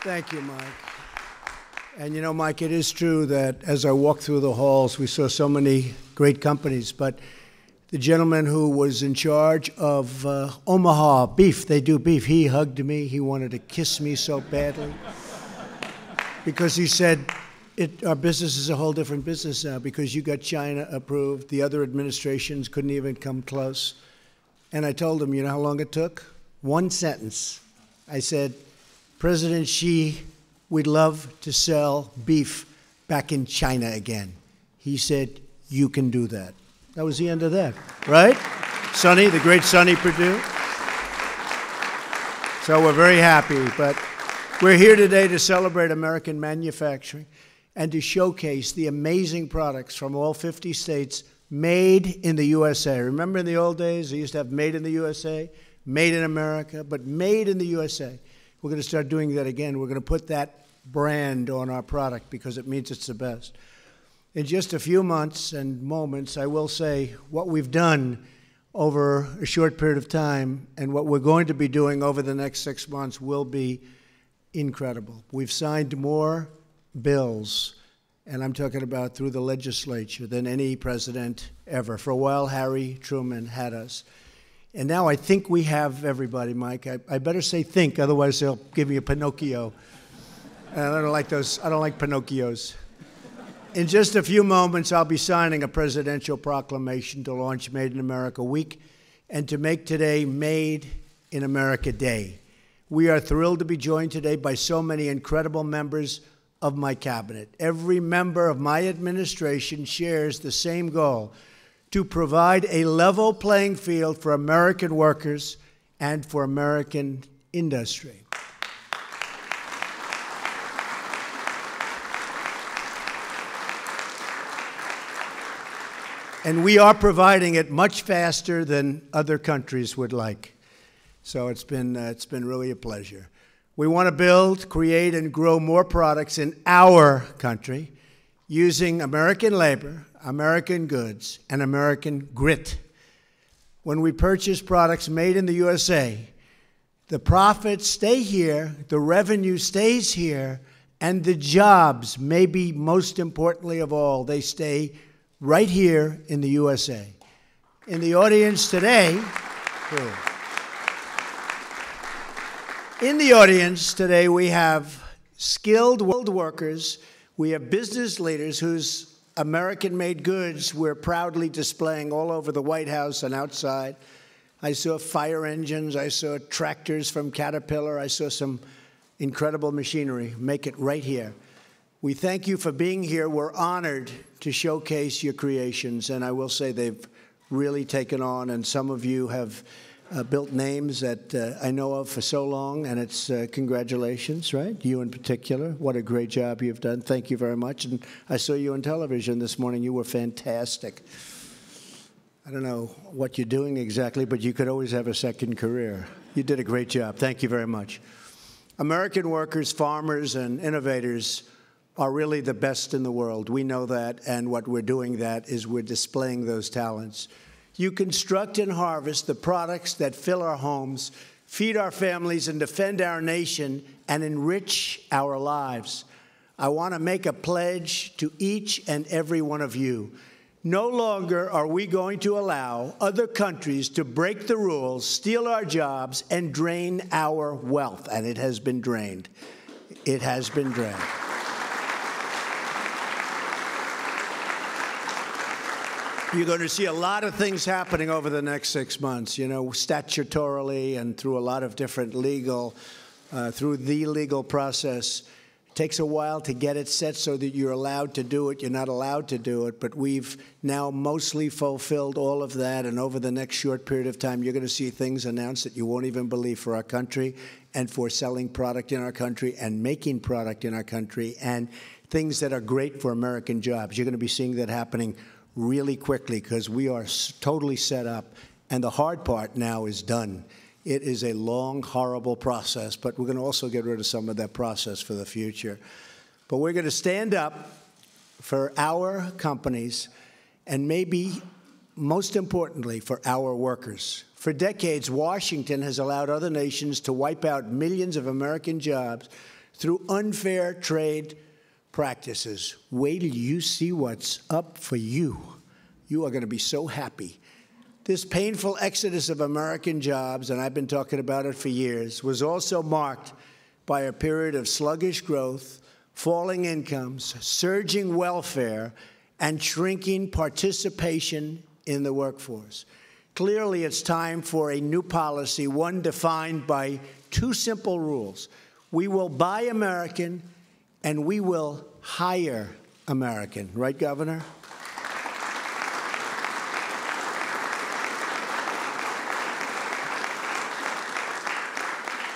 Thank you, Mike. And you know, Mike, it is true that as I walked through the halls, we saw so many great companies, but the gentleman who was in charge of Omaha beef, they do beef, he hugged me. He wanted to kiss me so badly because he said, our business is a whole different business now because you got China approved. The other administrations couldn't even come close. And I told him, you know how long it took? One sentence. I said, President Xi, we'd love to sell beef back in China again. He said, you can do that. That was the end of that, right? Sonny, the great Sonny Perdue. So we're very happy, but we're here today to celebrate American manufacturing and to showcase the amazing products from all 50 states made in the USA. Remember in the old days, they used to have made in the USA, made in America, but made in the USA. We're going to start doing that again. We're going to put that brand on our product because it means it's the best. In just a few months and moments, I will say what we've done over a short period of time and what we're going to be doing over the next 6 months will be incredible. We've signed more bills, and I'm talking about through the legislature, than any president ever. For a while, Harry Truman had us. And now I think we have everybody, Mike. I better say think, otherwise they'll give me a Pinocchio. And I don't like those. I don't like Pinocchios. In just a few moments, I'll be signing a presidential proclamation to launch Made in America Week and to make today Made in America Day. We are thrilled to be joined today by so many incredible members of my cabinet. Every member of my administration shares the same goal: to provide a level playing field for American workers and for American industry. And we are providing it much faster than other countries would like. So it's been really a pleasure. We want to build, create, and grow more products in our country using American labor, American goods, and American grit. When we purchase products made in the USA, the profits stay here, the revenue stays here, and the jobs, maybe most importantly of all, they stay right here in the USA. In the audience today, we have skilled workers, we have business leaders whose American-made goods we're proudly displaying all over the White House and outside. I saw fire engines, I saw tractors from Caterpillar, I saw some incredible machinery. Make it right here. We thank you for being here. We're honored to showcase your creations, and I will say they've really taken on, and some of you have built names that I know of for so long, and it's congratulations, right? You in particular. What a great job you've done. Thank you very much. And I saw you on television this morning. You were fantastic. I don't know what you're doing exactly, but you could always have a second career. You did a great job. Thank you very much. American workers, farmers, and innovators are really the best in the world. We know that, and what we're doing that is we're displaying those talents. You construct and harvest the products that fill our homes, feed our families, and defend our nation, and enrich our lives. I want to make a pledge to each and every one of you. No longer are we going to allow other countries to break the rules, steal our jobs, and drain our wealth. And it has been drained. It has been drained. You're going to see a lot of things happening over the next 6 months, you know, statutorily and through a lot of different through the legal process. It takes a while to get it set so that you're allowed to do it. You're not allowed to do it, but we've now mostly fulfilled all of that, and over the next short period of time, you're going to see things announced that you won't even believe for our country and for selling product in our country and making product in our country and things that are great for American jobs. You're going to be seeing that happening really quickly because we are totally set up, and the hard part now is done. It is a long, horrible process, but we're going to also get rid of some of that process for the future. But we're going to stand up for our companies and maybe most importantly for our workers. For decades, Washington has allowed other nations to wipe out millions of American jobs through unfair trade practices. Wait till you see what's up for you. You are going to be so happy. This painful exodus of American jobs, and I've been talking about it for years, was also marked by a period of sluggish growth, falling incomes, surging welfare, and shrinking participation in the workforce. Clearly, it's time for a new policy, one defined by two simple rules. We will buy American, and we will hire American. Right, Governor?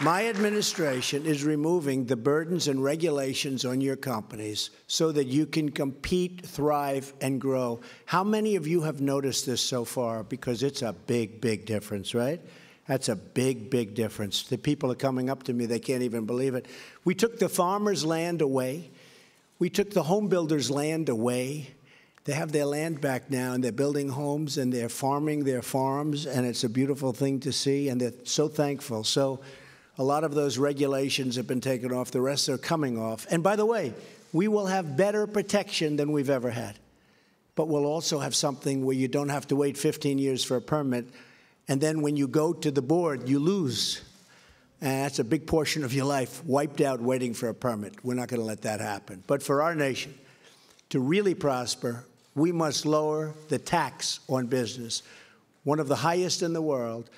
My administration is removing the burdens and regulations on your companies so that you can compete, thrive, and grow. How many of you have noticed this so far? Because it's a big, big difference, right? That's a big, big difference. The people are coming up to me. They can't even believe it. We took the farmers' land away. We took the home builders' land away. They have their land back now, and they're building homes, and they're farming their farms, and it's a beautiful thing to see, and they're so thankful. So a lot of those regulations have been taken off. The rest are coming off. And by the way, we will have better protection than we've ever had. But we'll also have something where you don't have to wait 15 years for a permit, and then when you go to the board, you lose. And that's a big portion of your life wiped out waiting for a permit. We're not going to let that happen. But for our nation to really prosper, we must lower the tax on business, one of the highest in the world,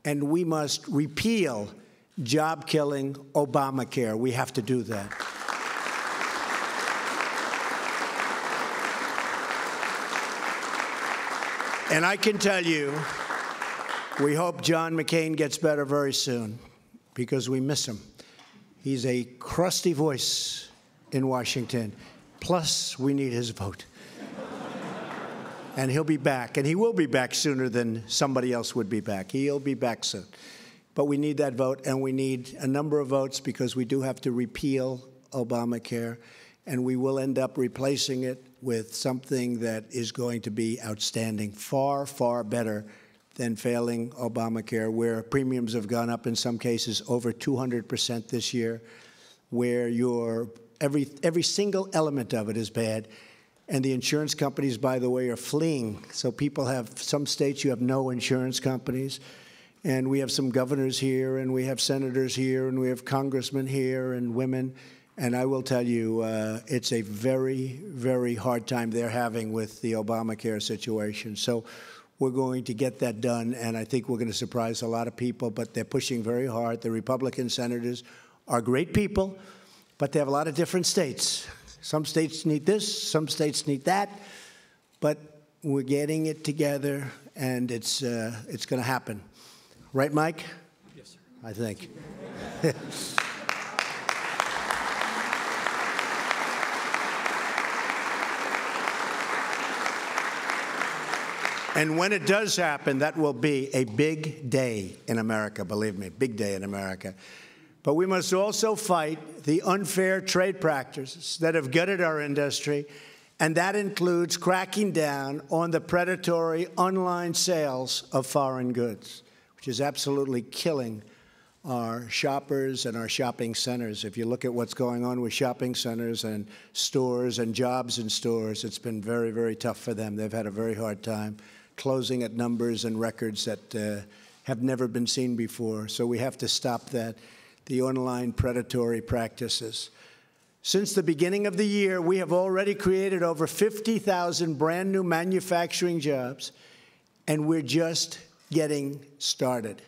and we must repeal job-killing Obamacare. We have to do that. And I can tell you, we hope John McCain gets better very soon, because we miss him. He's a crusty voice in Washington. Plus, we need his vote. And he'll be back. And he will be back sooner than somebody else would be back. He'll be back soon. But we need that vote, and we need a number of votes because we do have to repeal Obamacare, and we will end up replacing it with something that is going to be outstanding, far, far better than failing Obamacare, where premiums have gone up in some cases over 200% this year, where every single element of it is bad. And the insurance companies, by the way, are fleeing. So people have, some states you have no insurance companies. And we have some governors here, and we have senators here, and we have congressmen here, and women. And I will tell you, it's a very, very hard time they're having with the Obamacare situation. So we're going to get that done, and I think we're going to surprise a lot of people, but they're pushing very hard. The Republican senators are great people, but they have a lot of different states. Some states need this, some states need that, but we're getting it together, and it's going to happen. Right, Mike? Yes, sir. I think. And when it does happen, that will be a big day in America, believe me, big day in America. But we must also fight the unfair trade practices that have gutted our industry, and that includes cracking down on the predatory online sales of foreign goods, which is absolutely killing our shoppers and our shopping centers. If you look at what's going on with shopping centers and stores and jobs in stores, it's been very, very tough for them. They've had a very hard time closing at numbers and records that have never been seen before. So we have to stop that, the online predatory practices. Since the beginning of the year, we have already created over 50,000 brand new manufacturing jobs, and we're just getting started.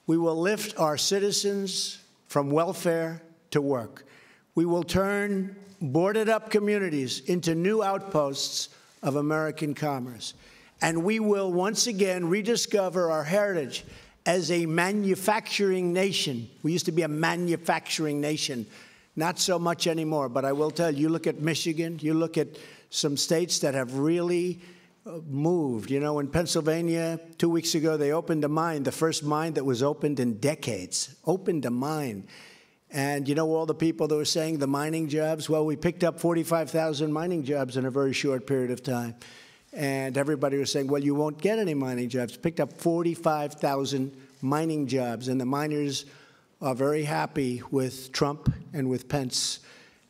We will lift our citizens from welfare to work. We will turn boarded-up communities into new outposts of American commerce. And we will once again rediscover our heritage as a manufacturing nation. We used to be a manufacturing nation. Not so much anymore, but I will tell you, you look at Michigan, you look at some states that have really moved. You know, in Pennsylvania, 2 weeks ago, they opened a mine, the first mine that was opened in decades, opened a mine. And you know all the people that were saying the mining jobs? Well, we picked up 45,000 mining jobs in a very short period of time. And everybody was saying, well, you won't get any mining jobs. Picked up 45,000 mining jobs, and the miners are very happy with Trump and with Pence,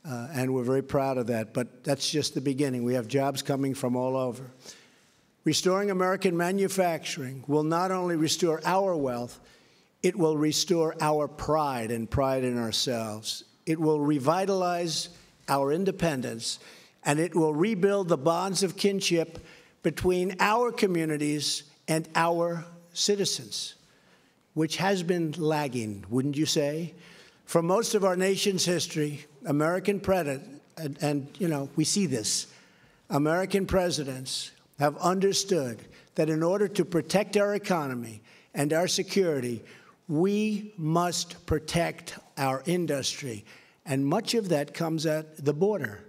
and we're very proud of that. But that's just the beginning. We have jobs coming from all over. Restoring American manufacturing will not only restore our wealth, it will restore our pride and pride in ourselves. It will revitalize our independence, and it will rebuild the bonds of kinship between our communities and our citizens, which has been lagging, wouldn't you say? For most of our nation's history, American presidents, and you know, we see this, American presidents have understood that in order to protect our economy and our security, we must protect our industry. And much of that comes at the border.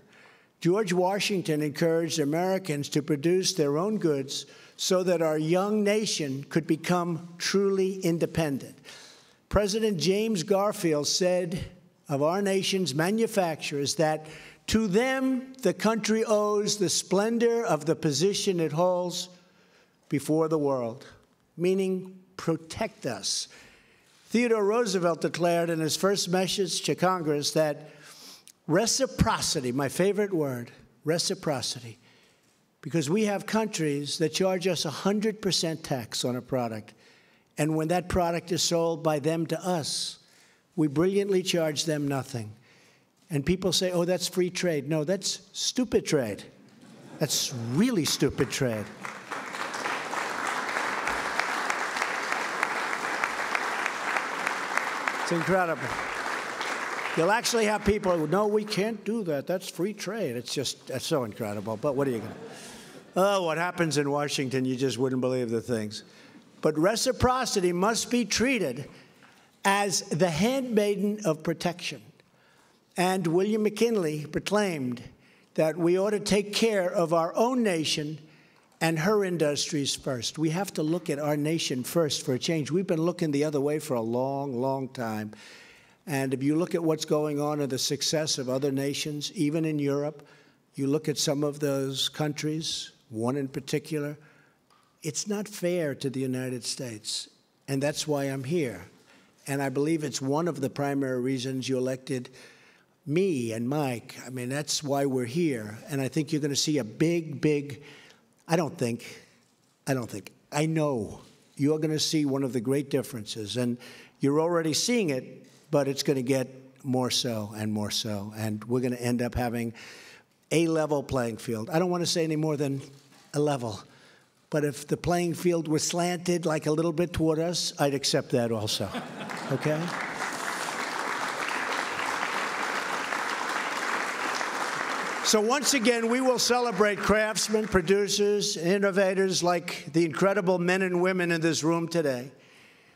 George Washington encouraged Americans to produce their own goods so that our young nation could become truly independent. President James Garfield said of our nation's manufacturers that to them, the country owes the splendor of the position it holds before the world, meaning protect us. Theodore Roosevelt declared in his first message to Congress that reciprocity, my favorite word, reciprocity, because we have countries that charge us 100% tax on a product, and when that product is sold by them to us, we brilliantly charge them nothing. And people say, oh, that's free trade. No, that's stupid trade. That's really stupid trade. It's incredible. You'll actually have people who, no, we can't do that. That's free trade. It's just, that's so incredible. But what are you going to do? Oh, what happens in Washington, you just wouldn't believe the things. But reciprocity must be treated as the handmaiden of protection. And William McKinley proclaimed that we ought to take care of our own nation and her industries first. We have to look at our nation first for a change. We've been looking the other way for a long, long time. And if you look at what's going on and the success of other nations, even in Europe, you look at some of those countries, one in particular, it's not fair to the United States. And that's why I'm here. And I believe it's one of the primary reasons you elected me and Mike. I mean, that's why we're here. And I think you're going to see a big, I know you're going to see one of the great differences. And you're already seeing it, but it's going to get more so and more so. And we're going to end up having a level playing field. I don't want to say any more than a level. But if the playing field was slanted like a little bit toward us, I'd accept that also. Okay? So once again, we will celebrate craftsmen, producers, innovators like the incredible men and women in this room today.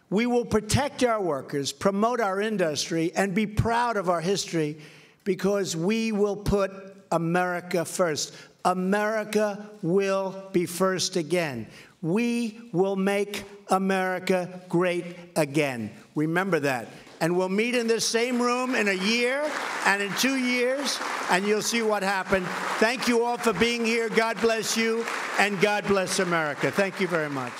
We will protect our workers, promote our industry, and be proud of our history because we will put America first. America will be first again. We will make America great again. Remember that. And we'll meet in this same room in a year and in 2 years, and you'll see what happened. Thank you all for being here. God bless you, and God bless America. Thank you very much.